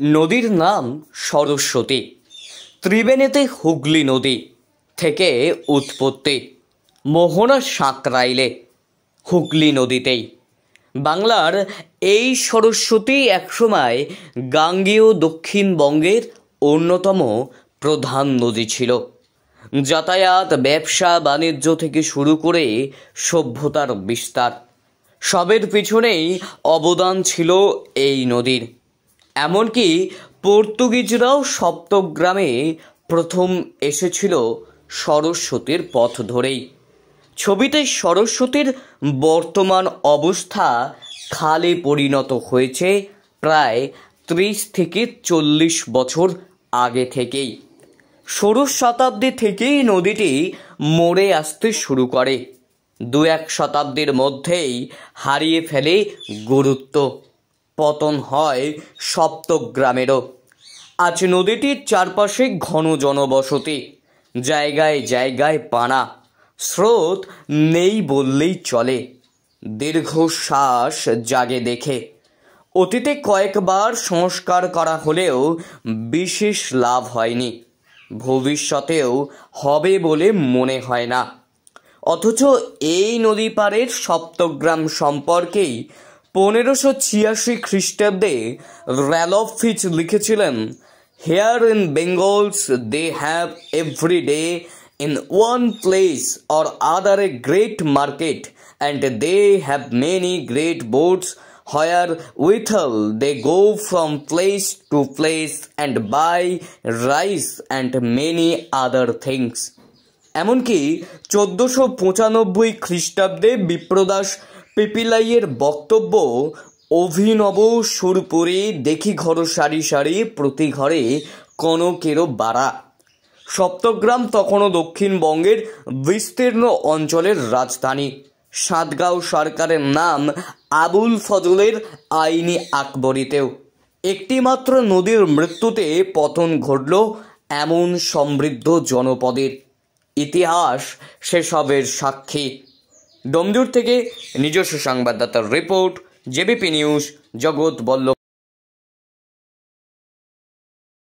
নদীর নাম সরস্বতী। ত্রিবেণীতে হুগলি নদী থেকে উৎপত্তি। মোহনা সাঁকরাইলে হুগলি নদীতেই বাংলার এই সরস্বতী একসময় গাঙ্গেয় দক্ষিণবঙ্গের অন্যতম প্রধান নদী ছিল। যাতায়াত, ব্যবসা বাণিজ্য থেকে শুরু করে সভ্যতার বিস্তার সবের পিছনেই অবদান ছিল এই নদীর। এমনকি পর্তুগিজরাও সপ্তগ্রামে প্রথম এসেছিল সরস্বতীর পথ ধরেই। ছবিতে সরস্বতীর বর্তমান অবস্থা খালে পরিণত হয়েছে প্রায় 30 থেকে 40 বছর আগে থেকেই। ষোড়শ শতাব্দী থেকেই নদীটি মরে আসতে শুরু করে। 2-1 শতাব্দীর মধ্যেই হারিয়ে ফেলে গুরুত্ব, পতন হয় সপ্তগ্রামেরও। আজ নদীটির চারপাশে ঘন জনবসতি, জায়গায় জায়গায় পানা, স্রোত নেই বললেই চলে। দীর্ঘশ্বাস জাগে দেখে। অতীতে কয়েকবার সংস্কার করা হলেও বিশেষ লাভ হয়নি, ভবিষ্যতেও হবে বলে মনে হয় না। অথচ এই নদী পাড়ের সপ্তগ্রাম সম্পর্কেই 1586 খ্রিস্টাব্দে র্যালফ ফিচ লিখেছিলেন, "Here in Bengals they have every day in one place or other a great market, and they have many great boats wherewithal they go from place to place and buy rice and many other things." এমনকি 1495 খ্রিস্টাব্দে বিপ্রদাস পিপিলাইয়ের বক্তব্য, "অভিনব সুরপুরে দেখি ঘর সারি সারি, প্রতি ঘরে কনকেরও বাড়া।" সপ্তগ্রাম তখনও দক্ষিণবঙ্গের বিস্তীর্ণ অঞ্চলের রাজধানী। সাতগাঁও সরকারের নাম আবুল ফজলের আইনি আকবরীতেও। একটিমাত্র নদীর মৃত্যুতে পতন ঘটল এমন সমৃদ্ধ জনপদের। ইতিহাস সেসবের সাক্ষী। ডোমজুর থেকে নিজস্ব সংবাদদাতার রিপোর্ট, জেবিপি নিউজ, জগৎ বল্লভ।